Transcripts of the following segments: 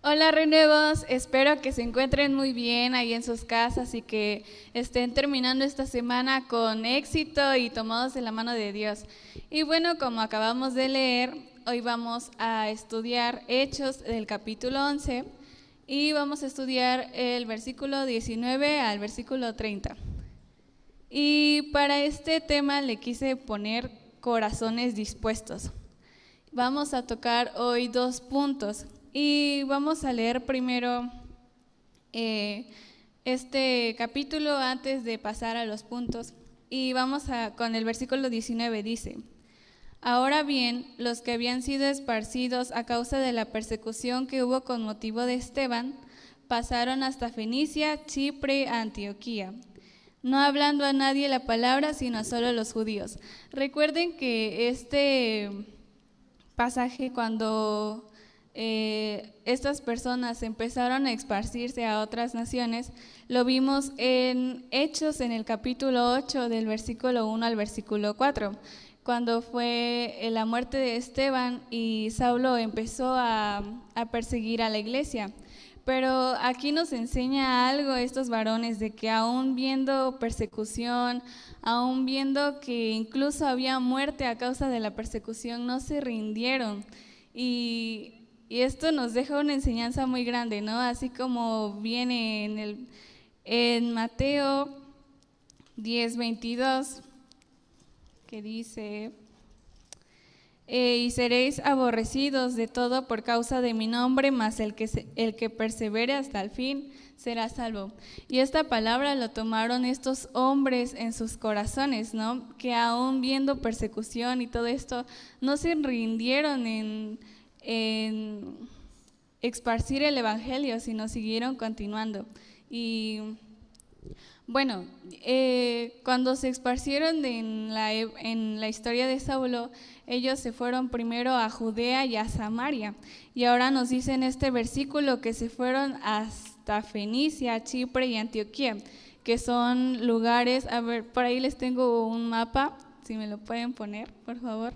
Hola renuevos, espero que se encuentren muy bien ahí en sus casas y que estén terminando esta semana con éxito y tomados de la mano de Dios. Y bueno, como acabamos de leer, hoy vamos a estudiar Hechos del capítulo 11 y vamos a estudiar el versículo 19 al versículo 30. Y para este tema le quise poner corazones dispuestos. Vamos a tocar hoy 2 puntos. Y vamos a leer primero este capítulo antes de pasar a los puntos. Y con el versículo 19 dice: Ahora bien, los que habían sido esparcidos a causa de la persecución que hubo con motivo de Esteban, pasaron hasta Fenicia, Chipre, Antioquía, no hablando a nadie la palabra, sino a solo los judíos. Recuerden que este pasaje, cuando estas personas empezaron a esparcirse a otras naciones, lo vimos en Hechos en el capítulo 8 del versículo 1 al versículo 4, cuando fue la muerte de Esteban y Saulo empezó a perseguir a la iglesia. Pero aquí nos enseña algo estos varones, de que aún viendo persecución, aún viendo que incluso había muerte a causa de la persecución, no se rindieron. Y esto nos deja una enseñanza muy grande, ¿no? Así como viene en Mateo 10:22, que dice: y seréis aborrecidos de todo por causa de mi nombre, mas el que persevere hasta el fin será salvo. Y esta palabra lo tomaron estos hombres en sus corazones, ¿no? Que aún viendo persecución y todo esto, no se rindieron en esparcir el evangelio, sino siguieron continuando. Y bueno, cuando se esparcieron en la historia de Saulo, ellos se fueron primero a Judea y a Samaria. Y ahora nos dice en este versículo que se fueron hasta Fenicia, Chipre y Antioquía, que son lugares. A ver, por ahí les tengo un mapa, si me lo pueden poner, por favor.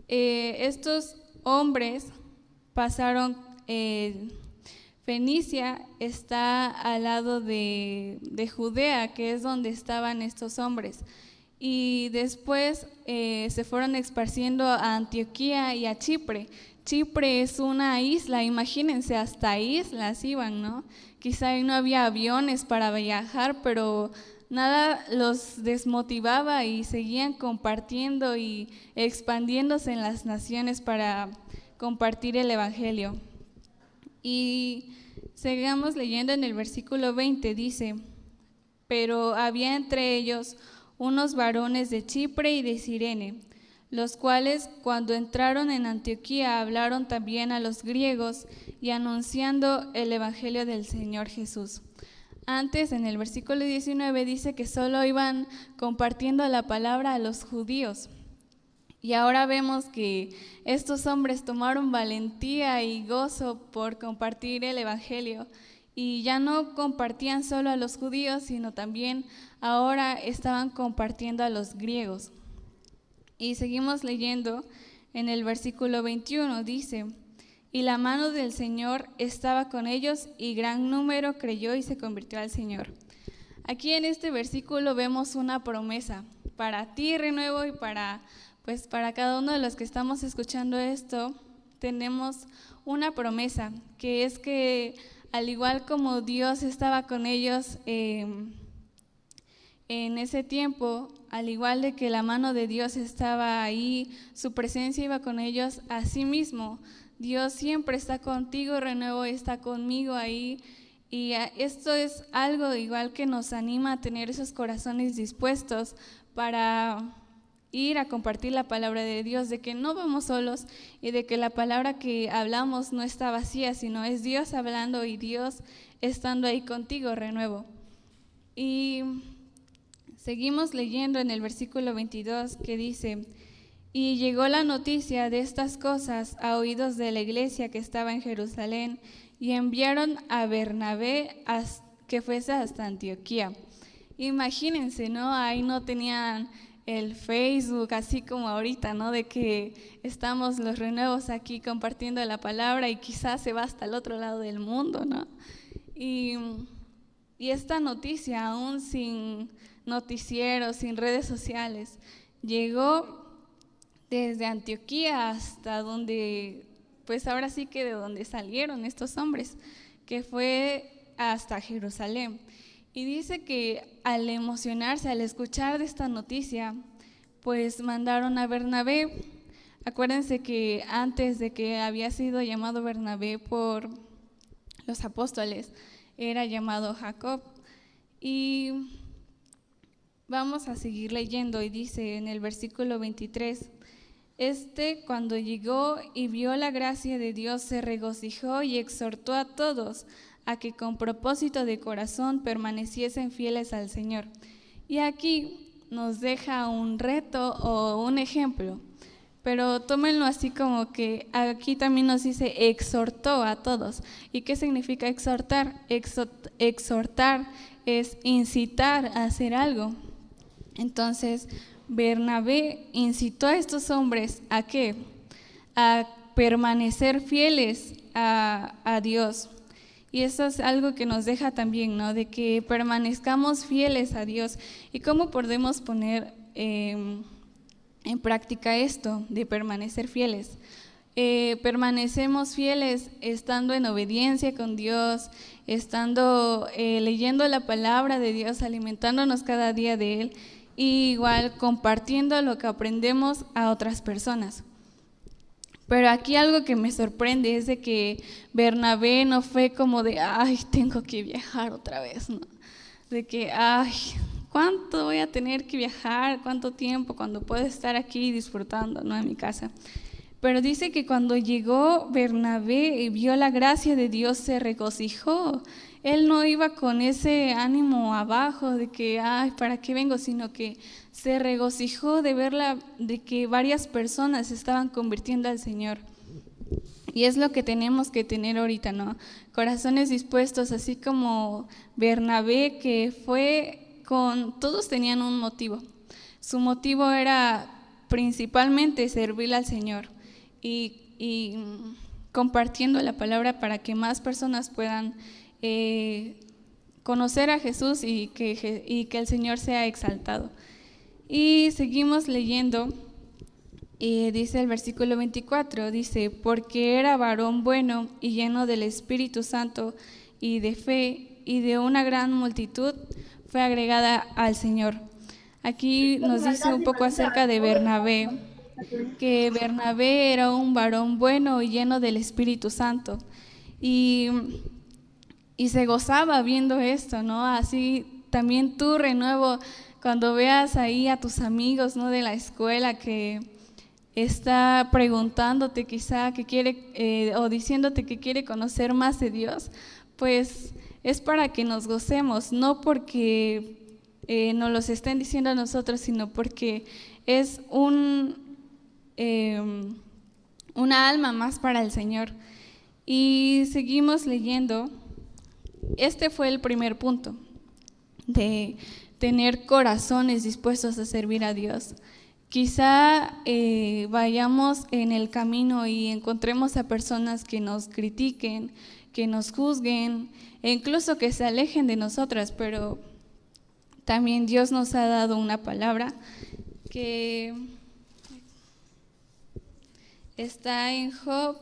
Estos hombres pasaron, Fenicia está al lado de Judea, que es donde estaban estos hombres, y después se fueron esparciendo a Antioquía y a Chipre. Chipre es una isla, imagínense, hasta islas iban, ¿no? Quizá ahí no había aviones para viajar, pero nada los desmotivaba y seguían compartiendo y expandiéndose en las naciones para compartir el evangelio. Y sigamos leyendo en el versículo 20, dice: pero había entre ellos unos varones de Chipre y de Cirene, los cuales cuando entraron en Antioquía hablaron también a los griegos y anunciando el evangelio del Señor Jesús. Antes, en el versículo 19, dice que solo iban compartiendo la palabra a los judíos. Y ahora vemos que estos hombres tomaron valentía y gozo por compartir el evangelio, y ya no compartían solo a los judíos, sino también ahora estaban compartiendo a los griegos. Y seguimos leyendo en el versículo 21, dice: y la mano del Señor estaba con ellos, y gran número creyó y se convirtió al Señor. Aquí en este versículo vemos una promesa para ti, Renuevo, y para cada uno de los que estamos escuchando esto. Tenemos una promesa, que es que al igual como Dios estaba con ellos en ese tiempo, al igual de que la mano de Dios estaba ahí, su presencia iba con ellos, así mismo Dios siempre está contigo, Renuevo, está conmigo ahí. Y esto es algo igual que nos anima a tener esos corazones dispuestos para ir a compartir la palabra de Dios, de que no vamos solos y de que la palabra que hablamos no está vacía, sino es Dios hablando y Dios estando ahí contigo, Renuevo. Y seguimos leyendo en el versículo 22, que dice: y llegó la noticia de estas cosas a oídos de la iglesia que estaba en Jerusalén, y enviaron a Bernabé que fuese hasta Antioquía. Imagínense, ¿no? Ahí no tenían el Facebook, así como ahorita, ¿no? De que estamos los renuevos aquí compartiendo la palabra y quizás se va hasta el otro lado del mundo, ¿no? Y esta noticia, aún sin noticieros, sin redes sociales, llegó desde Antioquía hasta donde, pues ahora sí que de donde salieron estos hombres, que fue hasta Jerusalén. Y dice que al emocionarse, al escuchar de esta noticia, pues mandaron a Bernabé. Acuérdense que antes de que había sido llamado Bernabé por los apóstoles, era llamado Jacob. Y vamos a seguir leyendo y dice en el versículo 23, cuando llegó y vio la gracia de Dios, se regocijó y exhortó a todos a que con propósito de corazón permaneciesen fieles al Señor. Y aquí nos deja un reto o un ejemplo, pero tómenlo así como que aquí también nos dice exhortó a todos. ¿Y qué significa exhortar? Exhortar es incitar a hacer algo. Entonces, Bernabé incitó a estos hombres ¿a qué? A permanecer fieles a Dios. Y eso es algo que nos deja también, ¿no? De que permanezcamos fieles a Dios. ¿Y cómo podemos poner en práctica esto de permanecer fieles? Permanecemos fieles estando en obediencia con Dios, estando leyendo la palabra de Dios, alimentándonos cada día de Él, y igual compartiendo lo que aprendemos a otras personas. Pero aquí algo que me sorprende es de que Bernabé no fue como de, ay, tengo que viajar otra vez, ¿no? De que, ay, ¿cuánto voy a tener que viajar? ¿Cuánto tiempo? Cuando puedo estar aquí disfrutando, ¿no? En mi casa. Pero dice que cuando llegó Bernabé y vio la gracia de Dios, se regocijó. Él no iba con ese ánimo abajo de que, ay, ¿para qué vengo? Sino que se regocijó de de que varias personas se estaban convirtiendo al Señor. Y es lo que tenemos que tener ahorita, ¿no? Corazones dispuestos, así como Bernabé, que todos tenían un motivo. Su motivo era principalmente servirle al Señor y compartiendo la palabra para que más personas puedan conocer a Jesús y que el Señor sea exaltado. Y seguimos leyendo, dice el versículo 24, dice, porque era varón bueno y lleno del Espíritu Santo y de fe, y de una gran multitud fue agregada al Señor. Aquí nos dice un poco acerca de Bernabé, que Bernabé era un varón bueno y lleno del Espíritu Santo. Y se gozaba viendo esto, ¿no? Así también tú, Renuevo, cuando veas ahí a tus amigos, ¿no? De la escuela que está preguntándote quizá que quiere o diciéndote que quiere conocer más de Dios, pues es para que nos gocemos, no porque nos los estén diciendo a nosotros, sino porque es una alma más para el Señor. Y seguimos leyendo. Este fue el primer punto, de tener corazones dispuestos a servir a Dios. Quizá vayamos en el camino y encontremos a personas que nos critiquen, que nos juzguen, e incluso que se alejen de nosotras, pero también Dios nos ha dado una palabra que está en Job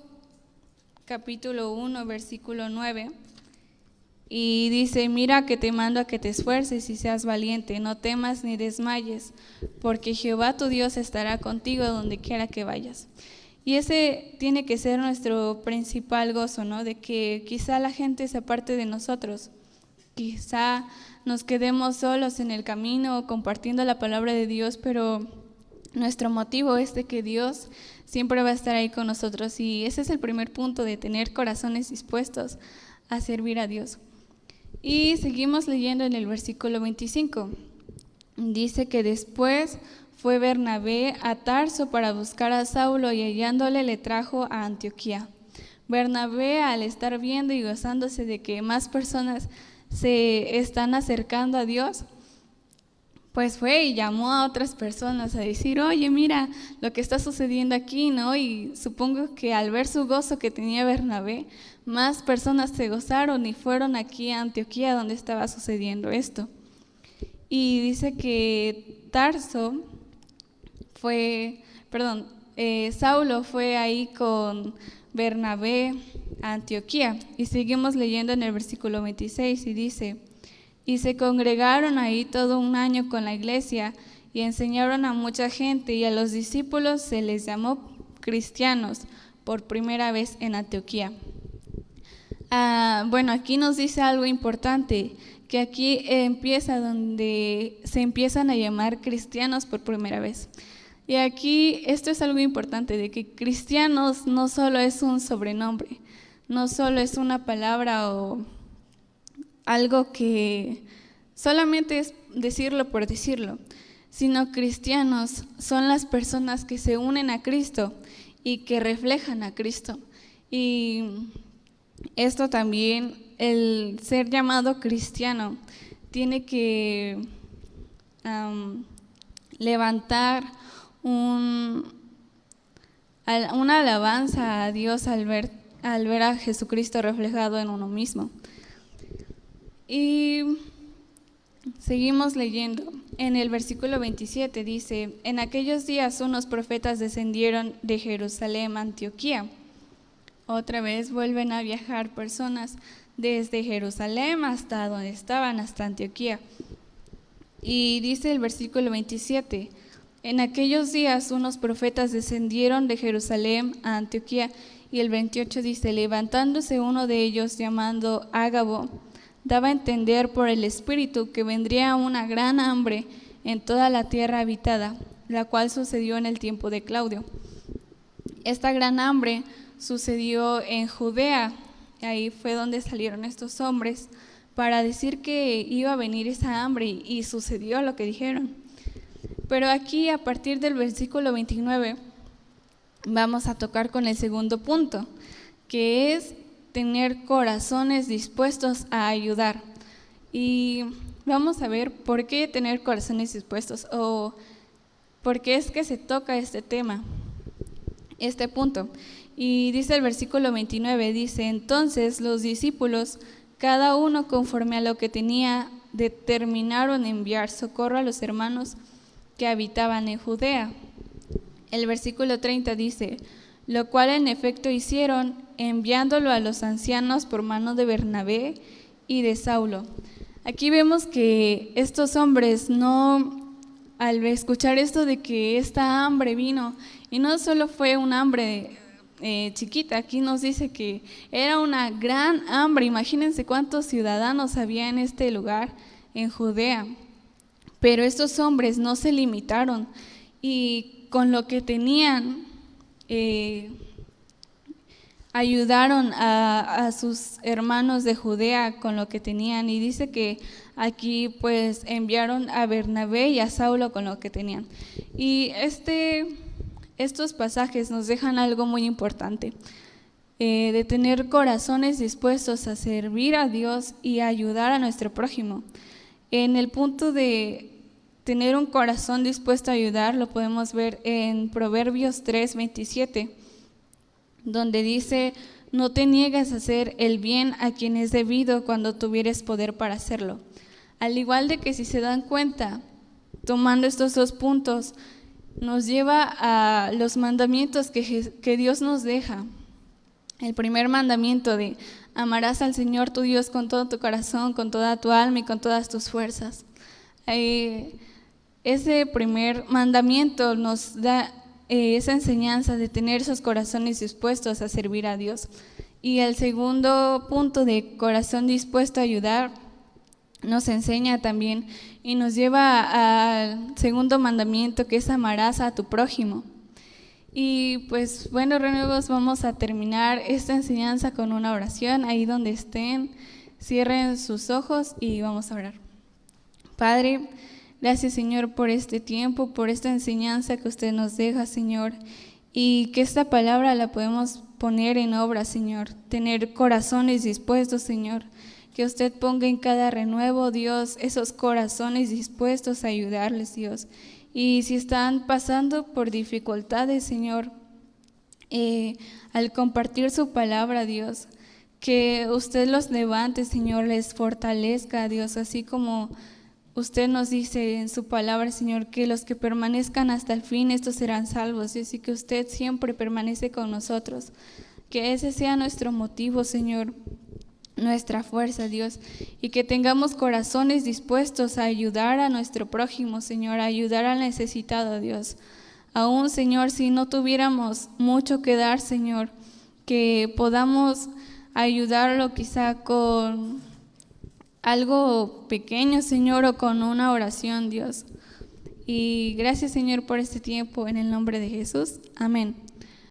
capítulo 1, versículo 9. Y dice, mira que te mando a que te esfuerces y seas valiente, no temas ni desmayes, porque Jehová tu Dios estará contigo donde quiera que vayas. Y ese tiene que ser nuestro principal gozo, ¿no? De que quizá la gente se aparte de nosotros, quizá nos quedemos solos en el camino compartiendo la palabra de Dios, pero nuestro motivo es de que Dios siempre va a estar ahí con nosotros. Y ese es el primer punto, de tener corazones dispuestos a servir a Dios. Y seguimos leyendo en el versículo 25. Dice que después fue Bernabé a Tarso para buscar a Saulo y hallándole le trajo a Antioquía. Bernabé, al estar viendo y gozándose de que más personas se están acercando a Dios, pues fue y llamó a otras personas a decir, oye, mira lo que está sucediendo aquí, ¿no? Y supongo que al ver su gozo que tenía Bernabé, más personas se gozaron y fueron aquí a Antioquía donde estaba sucediendo esto. Y dice que Saulo fue ahí con Bernabé a Antioquía. Y seguimos leyendo en el versículo 26 y dice, y se congregaron ahí todo un año con la iglesia y enseñaron a mucha gente, y a los discípulos se les llamó cristianos por primera vez en Antioquía. Bueno, aquí nos dice algo importante, que aquí empieza donde se empiezan a llamar cristianos por primera vez. Y aquí esto es algo importante, de que cristianos no solo es un sobrenombre, no solo es una palabra o algo que solamente es decirlo por decirlo, sino cristianos son las personas que se unen a Cristo y que reflejan a Cristo. Y esto también, el ser llamado cristiano, tiene que levantar una alabanza a Dios al ver a Jesucristo reflejado en uno mismo. Y seguimos leyendo. En el versículo 27 dice, en aquellos días unos profetas descendieron de Jerusalén a Antioquía. Otra vez vuelven a viajar personas desde Jerusalén hasta donde estaban, hasta Antioquía. Y dice el versículo 27, en aquellos días unos profetas descendieron de Jerusalén a Antioquía. Y el 28 dice, levantándose uno de ellos llamado Ágabo, daba a entender por el Espíritu que vendría una gran hambre en toda la tierra habitada, la cual sucedió en el tiempo de Claudio. Esta gran hambre sucedió en Judea, ahí fue donde salieron estos hombres para decir que iba a venir esa hambre, y sucedió lo que dijeron. Pero aquí, a partir del versículo 29, vamos a tocar con el segundo punto, que es tener corazones dispuestos a ayudar. Y vamos a ver por qué tener corazones dispuestos, o por qué es que se toca este tema, este punto. Y dice el versículo 29, dice, entonces los discípulos, cada uno conforme a lo que tenía, determinaron enviar socorro a los hermanos que habitaban en Judea. El versículo 30 dice, lo cual en efecto hicieron, enviándolo a los ancianos por mano de Bernabé y de Saulo. Aquí vemos que estos hombres al escuchar esto de que esta hambre vino, y no solo fue un hambre chiquita, aquí nos dice que era una gran hambre. Imagínense cuántos ciudadanos había en este lugar, en Judea. Pero estos hombres no se limitaron, y con lo que tenían, ayudaron a sus hermanos de Judea con lo que tenían. Y dice que aquí pues enviaron a Bernabé y a Saulo con lo que tenían. Y estos pasajes nos dejan algo muy importante, de tener corazones dispuestos a servir a Dios y a ayudar a nuestro prójimo. En el punto de tener un corazón dispuesto a ayudar, lo podemos ver en Proverbios 3:27, donde dice, no te niegues a hacer el bien a quien es debido cuando tuvieres poder para hacerlo. Al igual de que, si se dan cuenta, tomando estos dos puntos, nos lleva a los mandamientos que Dios nos deja. El primer mandamiento de amarás al Señor tu Dios con todo tu corazón, con toda tu alma y con todas tus fuerzas. Ese primer mandamiento nos da esa enseñanza de tener esos corazones dispuestos a servir a Dios. Y el segundo punto de corazón dispuesto a ayudar nos enseña también y nos lleva al segundo mandamiento, que es amarás a tu prójimo. Y pues bueno, renuevos, vamos a terminar esta enseñanza con una oración. Ahí donde estén, cierren sus ojos y vamos a orar. Padre, gracias, Señor, por este tiempo, por esta enseñanza que usted nos deja, Señor, y que esta palabra la podemos poner en obra, Señor, tener corazones dispuestos, Señor, que usted ponga en cada renuevo, Dios, esos corazones dispuestos a ayudarles, Dios. Y si están pasando por dificultades, Señor, al compartir su palabra, Dios, que usted los levante, Señor, les fortalezca, Dios, así como usted nos dice en su palabra, Señor, que los que permanezcan hasta el fin, estos serán salvos. Y así que usted siempre permanece con nosotros. Que ese sea nuestro motivo, Señor, nuestra fuerza, Dios. Y que tengamos corazones dispuestos a ayudar a nuestro prójimo, Señor, a ayudar al necesitado, Dios. Aún, Señor, si no tuviéramos mucho que dar, Señor, que podamos ayudarlo quizá con algo pequeño, Señor, o con una oración, Dios. Y gracias, Señor, por este tiempo, en el nombre de Jesús. Amén.